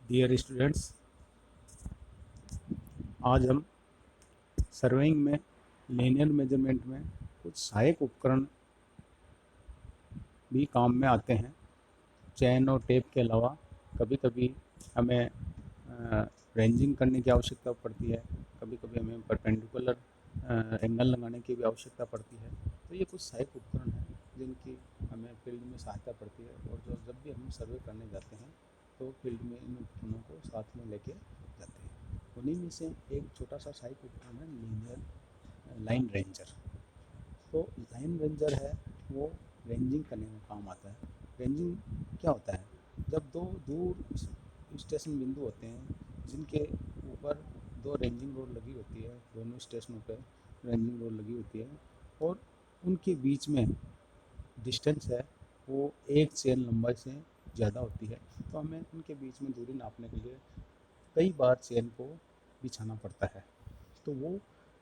Dear students, आज हम surveying में लीनियर मेजरमेंट में कुछ सहायक उपकरण भी काम में आते हैं। चैन और टेप के अलावा कभी कभी हमें रेंजिंग करने की आवश्यकता पड़ती है, कभी कभी हमें परपेंडिकुलर एंगल लगाने की भी आवश्यकता पड़ती है। तो ये कुछ सहायक उपकरण हैं जिनकी हमें फील्ड में सहायता पड़ती है, और जो जब भी हम सर्वे करने जाते हैं तो फील्ड में इन उपकरणों को साथ में लेके जाते हैं। उन्हीं में से एक छोटा सा सहायक उपकरण है लीनियर लाइन रेंजर। तो लाइन रेंजर है वो रेंजिंग करने में काम आता है। रेंजिंग क्या होता है? जब दो दूर स्टेशन बिंदु होते हैं जिनके ऊपर दो रेंजिंग रोड लगी होती है, दोनों स्टेशनों पे रेंजिंग रोड लगी होती है, और उनके बीच में डिस्टेंस है वो एक चेन लंबाई से ज़्यादा होती है, तो हमें उनके बीच में दूरी नापने के लिए कई बार चेन को बिछाना पड़ता है। तो वो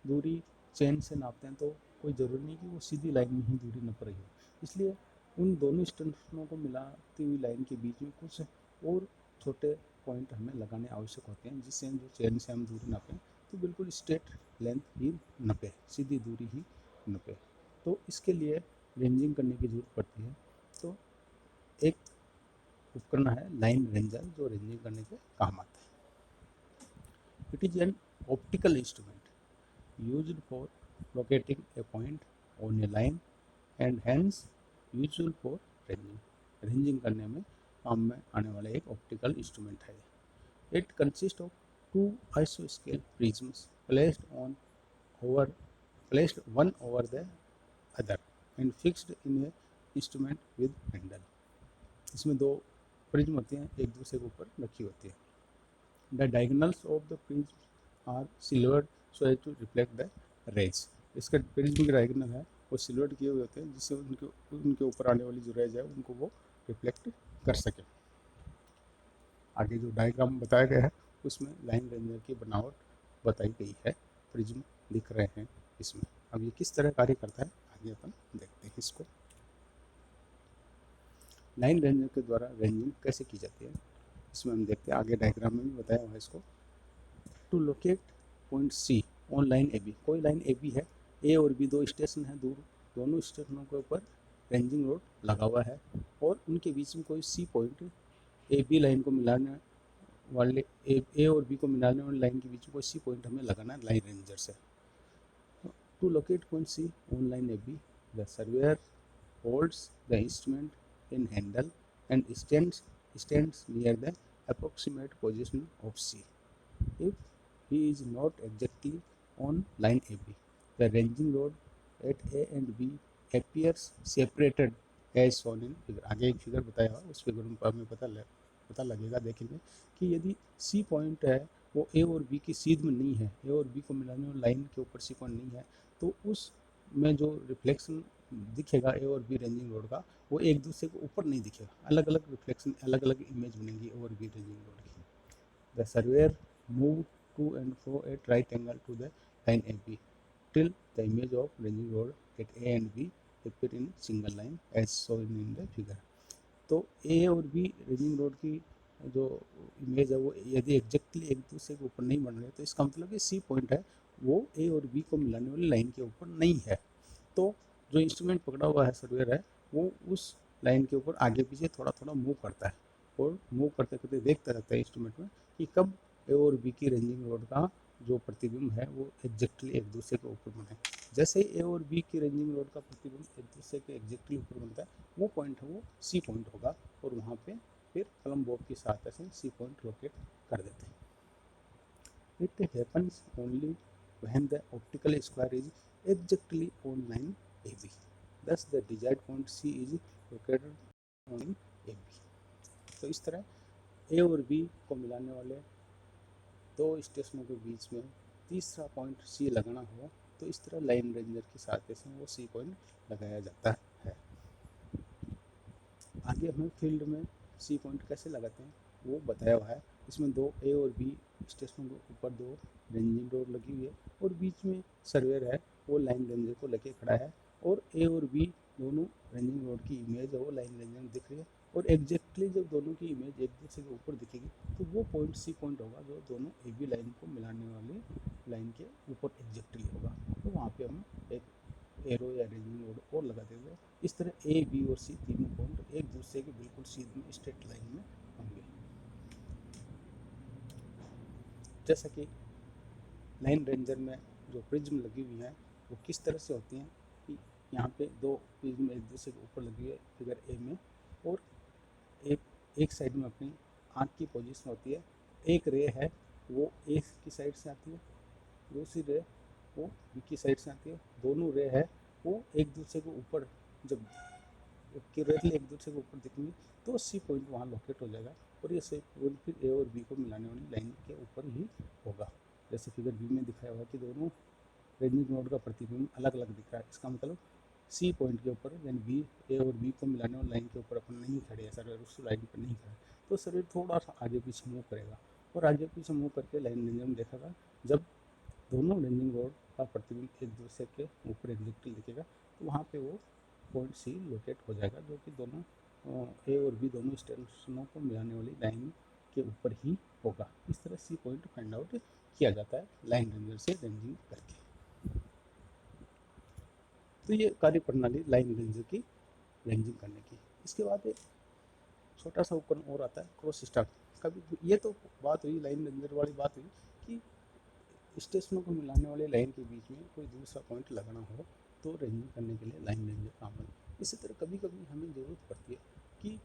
दूरी चेन से नापते हैं तो कोई ज़रूरी नहीं कि वो सीधी लाइन में ही दूरी नप रही हो, इसलिए उन दोनों स्टेशनों को मिलाती हुई लाइन के बीच में कुछ और छोटे पॉइंट हमें लगाने आवश्यक होते हैं, जिससे जो चेन से हम दूरी नापें तो बिल्कुल स्ट्रेट लेंथ ही नपे, सीधी दूरी ही नपे। तो इसके लिए रेंजिंग करने की ज़रूरत पड़ती है। तो एक उपकरण है लाइन रेंजर जो रेंजिंग करने के काम आता है। It is an optical instrument used for locating a point on a line and hence useful for ranging. Ranging करने में काम में आने वाला एक ऑप्टिकल इंस्ट्रूमेंट है। It consists of two isoscale prisms over placed one over the other and fixed in a instrument with handle. इसमें दो प्रिज्म होती हैं, एक दूसरे के ऊपर रखी होती है। The diagonals of the prism are silvered so as to reflect the rays. इसका प्रिज्म की डायगोनल है वो सिल्वर्ड किए हुए होते हैं, जिससे उनके ऊपर आने वाली जो रेज है उनको वो रिफ्लेक्ट कर सके। आगे जो डायग्राम बताया गया है उसमें लाइन रेंजर की बनावट बताई गई है, प्रिज्म दिख रहे हैं इसमें। अब ये किस तरह कार्य करता है आगे अपन देखते हैं इसको। लाइन रेंजर के द्वारा रेंजिंग कैसे की जाती है इसमें हम देखते हैं, आगे डायग्राम में भी बताया हुआ है इसको। To locate point C on line A B, कोई लाइन ए बी है, ए और बी दो स्टेशन है दूर, दोनों स्टेशनों के ऊपर रेंजिंग रोड लगा हुआ है और उनके बीच में कोई C point, A B line को मिलाने वाले ए और बी को मिलाने वाली लाइन के बीच में कोई सी पॉइंट हमें लगाना है लाइन रेंजर से। To locate point C on line A B, the surveyor holds the instrument in handle and stands near the approximate position of C. If he is not exactly on line AB, the ranging road at A and B appears separated as shown in figure. आगे एक figure बताया हुआ, उस figure में हमें पता लगेगा, देखेंगे कि यदि C पॉइंट है वो A और B की सीध में नहीं है, A और B को मिलाने वाली लाइन के ऊपर C पॉइंट नहीं है, तो उस में जो रिफ्लेक्शन दिखेगा ए और बी रेंजिंग रोड का वो एक दूसरे के ऊपर नहीं दिखेगा, अलग अलग रिफ्लेक्शन, अलग अलग इमेज बनेंगी ए और बी रेंजिंग रोड की। The surveyor move to and fro at right angle to the line A B till the image of ranging road at A and B appear in single line as shown in the figure. तो ए और B ranging rod की जो image है वो यदि exactly एक दूसरे के ऊपर नहीं बन रहे तो इसका मतलब कि सी पॉइंट है वो ए और बी को मिलाने वाली लाइन के ऊपर नहीं है। तो जो इंस्ट्रूमेंट पकड़ा हुआ है सर्वेयर है वो उस लाइन के ऊपर आगे पीछे थोड़ा थोड़ा मूव करता है, और मूव करते करते देखता रहता है इंस्ट्रूमेंट में कि कब ए और बी की रेंजिंग रोड का जो प्रतिबिंब है वो एग्जैक्टली एक दूसरे के ऊपर बने। जैसे ही ए और बी की रेंजिंग रोड का प्रतिबिंब एक दूसरे के एग्जैक्टली ऊपर बनता है वो पॉइंट है वो सी पॉइंट होगा, और वहाँ पे फिर कलम बॉब की सहायता से सी पॉइंट लोकेट कर देते हैं। It happens only when the optical square is exactly on line AB. Thus the desired point C is located on line AB. तो इस तरह A और B को मिलाने वाले दो स्टेशनों के बीच में तीसरा पॉइंट C लगाना हो तो इस तरह लाइन रेंजर की सहायता से वो C पॉइंट लगाया जाता है। आगे हमें फील्ड में C पॉइंट कैसे लगाते हैं वो बताया हुआ है। इसमें दो A और B स्टेशनों के ऊपर दो रेंजिंग रोड लगी हुई है और बीच में सर्वेयर है वो लाइन रेंजर को लेके खड़ा है, और ए और बी दोनों रेंजिंग रोड की इमेज है वो लाइन रेंजर में दिख रही है, और एग्जैक्टली जब दोनों की इमेज एक दूसरे के ऊपर दिखेगी तो वो पॉइंट सी पॉइंट होगा जो दोनों ए बी लाइन को मिलाने वाली लाइन के ऊपर एग्जैक्टली होगा। तो वहाँ पे हम एक एरो या रेंजिंग रोड और लगा देंगे। इस तरह ए बी और सी तीनों पॉइंट एक दूसरे के बिल्कुल सीधे स्ट्रेट लाइन में होंगे। जैसा कि लाइन रेंजर में जो प्रिज्म लगी हुई है वो किस तरह से होती हैं कि यहाँ पे दो प्रिज्म एक दूसरे के ऊपर लगी है फिगर ए में, और एक साइड में अपनी आँख की पोजीशन होती है। एक रे है वो ए की साइड से आती है, दूसरी रे वो बी की साइड से आती है। दोनों रे है वो एक दूसरे के ऊपर जब एक्यूरेटली एक दूसरे के ऊपर दिखेंगे तो सी पॉइंट वहाँ लोकेट हो जाएगा और ये सी पॉइंट फिर ए और बी को मिलाने वाली लाइन के ऊपर ही होगा। जैसे फिगर बी में दिखाया हुआ है कि दोनों रेंजिंग नोड का प्रतिबिंब अलग अलग दिख रहा है। इसका मतलब सी पॉइंट के ऊपर यानी बी ए और बी को मिलाने वाली लाइन के ऊपर अपन नहीं खड़े हैं, सर्वर उस लाइन पर नहीं खड़े, तो सर्वर थोड़ा सा आगे पीछे मूव करेगा और आगे पीछे मूव करके लाइन रेंजर में देखेगा। जब दोनों रेंजिंग रोड का प्रतिबिंब एक दूसरे के ऊपर एग्जैक्टली दिखेगा तो वहाँ पे वो पॉइंट सी लोकेट हो जाएगा जो कि दोनों ए और बी दोनों स्टेशनों को मिलाने वाली लाइन के ऊपर ही होगा। इस तरह सी पॉइंट फाइंड आउट किया जाता है लाइन रेंजर से रेंजिंग करके। तो ये कार्य प्रणाली लाइन रेंजर की रेंजिंग करने की। इसके बाद एक छोटा सा उपकरण और आता है क्रॉस स्टार। कभी ये तो बात हुई लाइन रेंजर वाली बात हुई कि स्टेशनों को मिलाने वाले लाइन के बीच में कोई दूसरा पॉइंट लगाना हो तो रेंजिंग करने के लिए लाइन रेंजर काम है। इसी तरह कभी कभी हमें ज़रूरत पड़ती है कि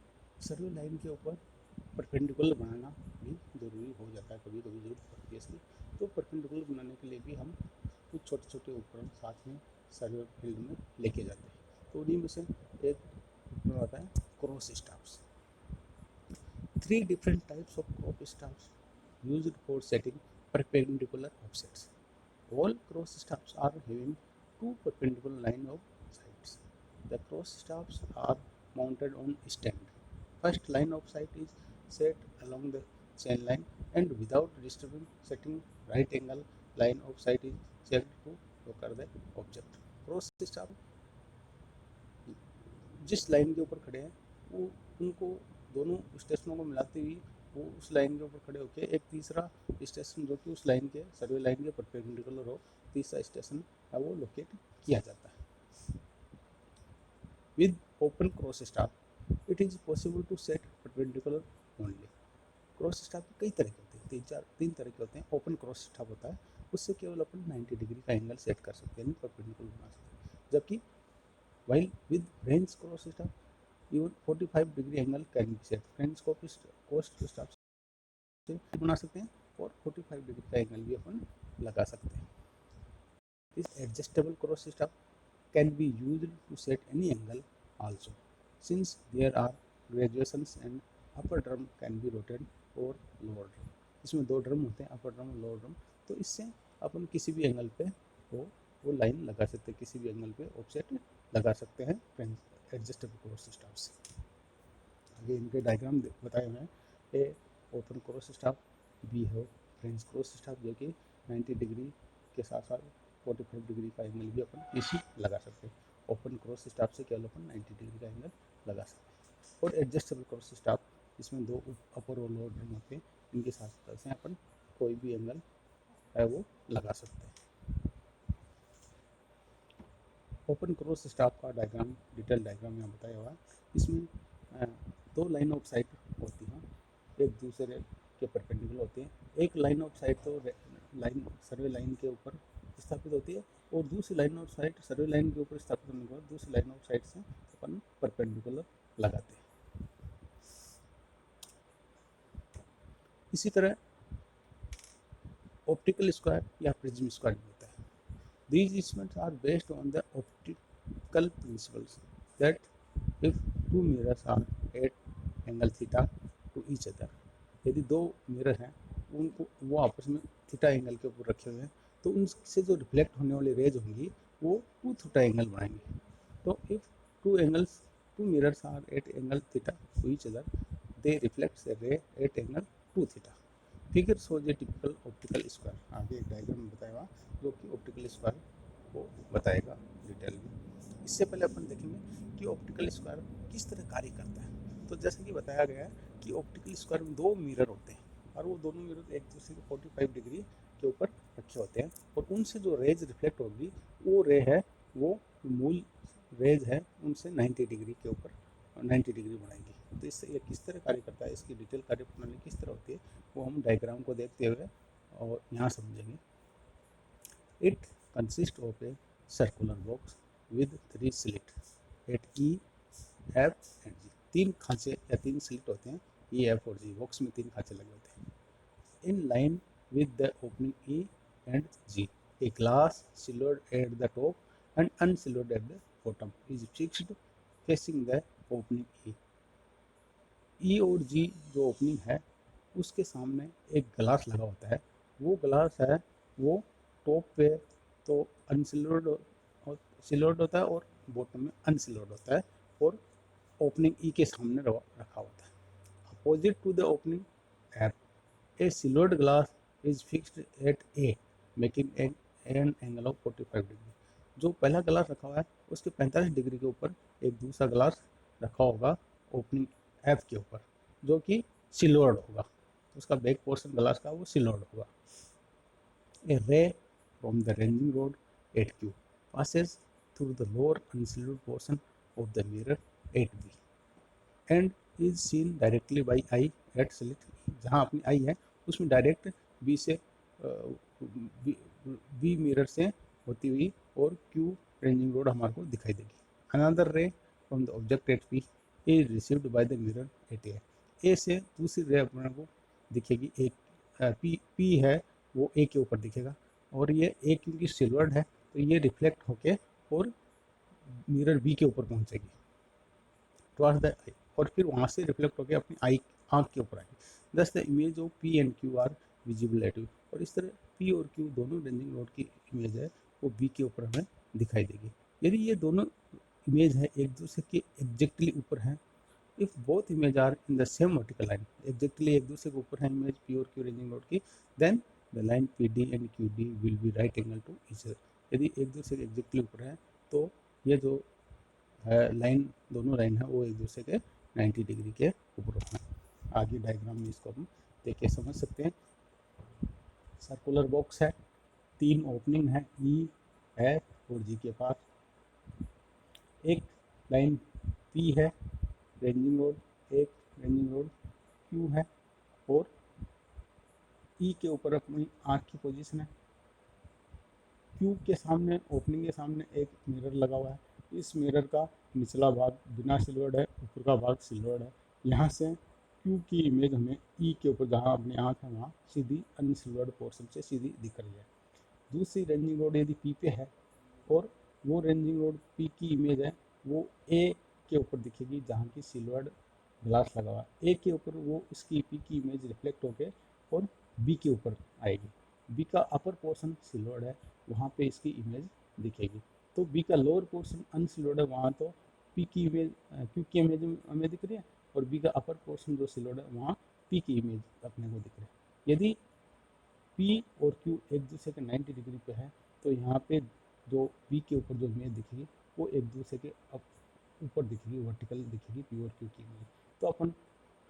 सर्वे लाइन के ऊपर परपेंडिकुलर बनाना भी ज़रूरी हो जाता है, कभी कभी ज़रूरत पड़ती है इसलिए। तो परपेंडिकुलर बनाने के लिए भी हम कुछ छोटे छोटे उपकरण साथ में सर्वे फील्ड में लेके जाते हैं। तो उन्हीं में से एक उपकरण आता है cross staffs. 3 different types of crop staffs used for setting perpendicular offsets. All cross staffs are having 2 perpendicular line of sights. The cross staffs are mounted on stand. First line of sight is set along the chain line and without disturbing setting right angle line of sight is set to locker the object. Cross staff जिस line के ऊपर खड़े हैं वो उनको दोनों स्टेशनों को मिलाते हुए वो उस लाइन के ऊपर खड़े होकर एक तीसरा स्टेशन जो कि उस लाइन के सर्वे लाइन के परपेंडिकुलर हो, तीसरा स्टेशन है वो लोकेट किया जाता है। With open cross staff it is possible to set perpendicular only. Cross staff कई तरह के होते हैं, तीन तरह के होते हैं। ओपन क्रॉस स्टाफ होता है, उससे केवल अपन 90 डिग्री का एंगल सेट कर सकते हैं, यानी परपेंडिकुलर बना सकते हैं। जबकि while with French cross staff even 45 degree angle can be set। French cross staff से बना सकते हैं और 45 डिग्री का एंगल भी अपन लगा सकते हैं। This adjustable cross staff can be used to set any angle also since there are graduations and upper drum can be rotated or lower drum। इसमें दो ड्रम होते हैं, अपर ड्रम और लोअर ड्रम, तो इससे अपन किसी भी एंगल पे वो लाइन लगा सकते हैं, किसी भी एंगल पे ऑफसेट लगा सकते हैं एडजस्टेबल क्रॉस स्टाफ से। आगे इनके डायग्राम बताए हुए हैं। ए ओपन क्रॉस स्टाफ, बी है फ्रेंच क्रॉस स्टाफ जो कि 90 डिग्री के साथ साथ 45 डिग्री का एंगल भी अपन इसी लगा सकते हैं। ओपन क्रॉस स्टाफ से केवल अपन 90 डिग्री का एंगल लगा सकते हैं। और एडजस्टेबल क्रॉस स्टाफ इसमें दो अपर और लोअर ड्रम होते हैं, इनके साथ से अपन कोई भी एंगल है वो लगा सकते हैं। ओपन क्रॉस स्टाफ का डायग्राम, डिटेल डायग्राम यहाँ बताया हुआ है। इसमें दो लाइन ऑफ साइट होती हैं, एक दूसरे के परपेंडिकुलर होती हैं। एक लाइन ऑफ साइट तो लाइन सर्वे लाइन के ऊपर स्थापित होती है और दूसरी line of site survey line के ऊपर स्थापित होने के बाद दूसरी लाइन ऑफ साइट से अपन परपेंडिकुलर लगाते हैं। इसी तरह ऑप्टिकल स्क्वायर या प्रिज्म स्क्वायर होता है। These instruments are based on the optical principles that if two mirrors are at angle theta to each other, यदि दो मिरर हैं उनको वो आपस में थीटा एंगल के ऊपर रखे हुए हैं तो उनसे जो रिफ्लेक्ट होने वाली रेज होंगी वो 2 थीटा एंगल बनाएंगे। तो if two mirrors are at angle theta to each other they reflects a ray at angle 2 theta. Figure shows a typical optical square. आगे एक डायग्राम में बताया हुआ जो कि ऑप्टिकल स्क्वायर को बताएगा डिटेल में। इससे पहले अपन देखेंगे कि ऑप्टिकल स्क्वायर किस तरह कार्य करता है। तो जैसे कि बताया गया है कि ऑप्टिकल स्क्वायर में दो मिरर होते हैं और वो दोनों मिरर एक दूसरे के 45 डिग्री के ऊपर रखे होते हैं और उनसे जो रेज रिफ्लेक्ट होगी वो रे है वो मूल रेज है उनसे 90 डिग्री के ऊपर 90 डिग्री बनाएगी। तो इससे ये किस तरह कार्य करता है, इसकी डिटेल कार्यप्रणाली किस तरह होती है, वो हम डायग्राम को देखते हुए और यहाँ समझेंगे। It consist of a circular box with 3 slit at E F and G. 3 खांचे या 3 स्लिट होते हैं ई एफ और जी, बॉक्स में 3 खांचे लगे होते हैं। In line with the opening E and G. A glass silhouette at the top and unsilhouette at the bottom is fixed facing the opening E. E और G जो ओपनिंग है उसके सामने एक ग्लास लगा होता है। वो ग्लास है वो टॉप पे तो अनसिल्वर्ड सिल्वर्ड होता है और बॉटम में अनसिल्वर्ड होता है और ओपनिंग ई के सामने रखा होता है। Opposite to the opening F A silhouette glass is fixed at A, making an angle of 45 degree. जो पहला ग्लास रखा हुआ है उसके 45 डिग्री के ऊपर एक दूसरा ग्लास रखा होगा ओपनिंग F के ऊपर, जो कि सिल्वर्ड होगा। उसका बैक पोर्शन ग्लास का वो सिल्वर्ड होगा। A ray from the ranging rod at Q passes through the lower unsilhouetted portion of the mirror at B and is seen directly by eye at slit E। जहाँ अपनी आई है उसमें direct B से B mirror से होती हुई और Q ranging road हमारे को दिखाई देगी। Another ray from the object at P is received by the mirror at A से दूसरी रे अपने को दिखेगी। एक पी है वो ए के ऊपर दिखेगा और ये ए क्योंकि सिल्वर्ड है तो ये रिफ्लेक्ट होके और मिरर बी के ऊपर पहुंचेगी टुवर्ड्स द आई और फिर वहाँ से रिफ्लेक्ट होकर अपनी आई आँख के ऊपर आएगी। दस the image of P and Q R visible at you. और इस तरह पी और क्यू दोनों रेंजिंग रोड की इमेज है वो बी के ऊपर हमें दिखाई देगी। यदि ये दोनों इमेज है एक दूसरे के एग्जैक्टली ऊपर हैं, if both image are in the same vertical line, exactly एक दूसरे के ऊपर है इमेज पी और क्यू रेंजिंग रोड की, then the line P D and Q D will be right angle to each other. यदि एक दूसरे के एग्जैक्टली ऊपर है तो ये जो है लाइन दोनों लाइन है वो एक दूसरे के 90 डिग्री के ऊपर होता है। आगे डायग्राम में इसको हम देख के समझ सकते हैं। सर्कुलर बॉक्स है, 3 ओपनिंग है ई एफ और जी के पास। एक लाइन पी है रेंजिंग रोड, एक रेंजिंग रोड क्यू है और ई के ऊपर अपनी आँख की पोजीशन है। क्यू के सामने ओपनिंग के सामने एक मिरर लगा हुआ है। इस मिरर का निचला भाग बिना सिल्वर्ड है, ऊपर का भाग सिल्वर्ड है। यहाँ से क्यू की इमेज हमें ई के ऊपर जहाँ अपनी आँख है वहाँ सीधी अनसिल्वर्ड पोर्शन से सीधी दिख रही है। दूसरी रेंजिंग रोड यदि पी पे है और वो रेंजिंग रोड पी की इमेज है वो ए के ऊपर दिखेगी जहाँ की सिल्वर्ड ग्लास लगा हुआ है। ए के ऊपर वो इसकी पी की इमेज रिफ्लेक्ट होकर और बी के ऊपर आएगी। बी का अपर पोर्शन सिल्वर्ड है, वहाँ पे इसकी इमेज दिखेगी। तो बी का लोअर पोर्शन अनसिल्वर्ड है, वहाँ तो पी की इमेज क्यू की इमेज हमें दिख रही है और बी का अपर पोर्शन जो सिल्वर्ड है वहाँ पी की इमेज अपने को दिख रही है। यदि पी और क्यू एक दूसरे के 90 डिग्री पे है तो यहाँ पे जो पी के ऊपर जो इमेज दिखेगी वो एक दूसरे के ऊपर दिखेगी, वर्टिकल दिखेगी पी और क्यू की इमेज। तो अपन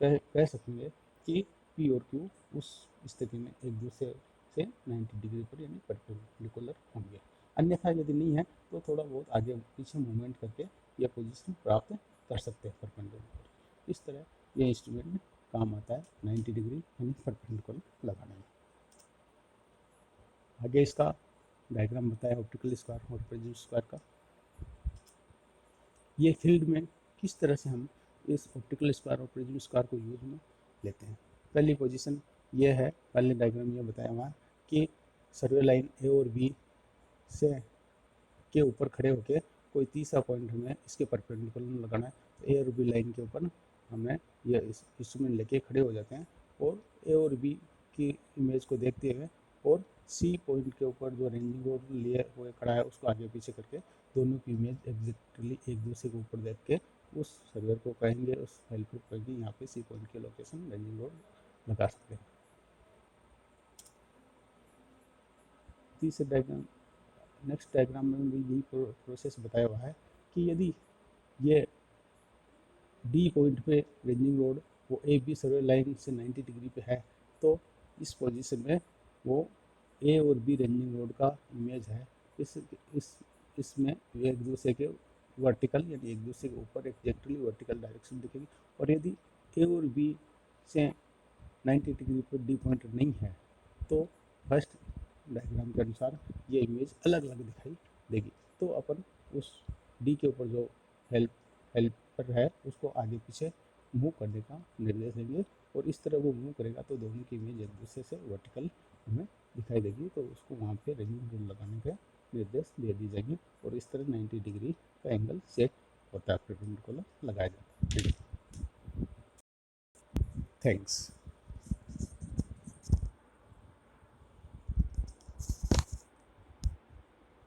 कह सकेंगे कि पी और क्यू उस स्थिति में एक दूसरे से 90 डिग्री पर यानी परपेंडिकुलर होंगे। अन्यथा यदि नहीं है तो थोड़ा बहुत आगे पीछे मूवमेंट करके यह पोजीशन प्राप्त कर सकते हैं परपेंडिकुलर। इस तरह यह इंस्ट्रूमेंट में काम आता है 90 डिग्री यानी परपेंडिकुलर लगाने में। आगे इसका डायग्राम बताया ऑप्टिकल स्क्वायर और प्रिज्म स्क्वायर का। ये फील्ड में किस तरह से हम इस ऑप्टिकल स्क्वायर और प्रिज्म स्क्वायर को यूज में लेते हैं। पहली पोजीशन ये है, पहले डायग्राम ये बताया हुआ है कि सर्वे लाइन ए और बी से के ऊपर खड़े होकर कोई तीसरा पॉइंट हमें इसके परपेंडिकुलर लगाना है। तो ए और बी लाइन के ऊपर हमें ये इंस्ट्रूमेंट लेके खड़े हो जाते हैं और ए और बी की इमेज को देखते हुए और सी पॉइंट के ऊपर जो रेंजिंग रोड लिए हुए खड़ा है उसको आगे पीछे करके दोनों की इमेज एग्जैक्टली एक दूसरे के ऊपर देख के उस सर्वर को कहेंगे, उस हेल्पर को कहेंगे यहाँ पे सी पॉइंट के लोकेशन रेंजिंग रोड लगा सकते हैं। तीसरे डायग्राम नेक्स्ट डायग्राम में भी यही प्रोसेस बताया हुआ है कि यदि ये डी पॉइंट पे रेंजिंग रोड वो ए बी सर्वे लाइन से 90 डिग्री पे है, तो इस पोजीशन में वो ए और बी रेंजिंग रोड का इमेज है। इस इस इसमें एक दूसरे के वर्टिकल यानी एक दूसरे के ऊपर एग्जैक्टली वर्टिकल डायरेक्शन दिखेगी। और यदि ए और बी से 90 डिग्री पर डी पॉइंट नहीं है तो फर्स्ट डायग्राम के अनुसार ये इमेज अलग अलग दिखाई देगी। तो अपन उस डी के ऊपर जो हेल्पर है उसको आगे पीछे मूव करने का निर्देश देंगे, और इस तरह वो मूव करेगा तो दोनों की इमेज एक दूसरे से वर्टिकल हमें दिखाई देगी। तो उसको वहाँ पे रेंजिंग रूल लगाने का निर्देश दे दी जाएगी, और इस तरह 90 डिग्री का एंगल सेट होता है, परपेंडिकुलर लगाया जाता है। थैंक्स।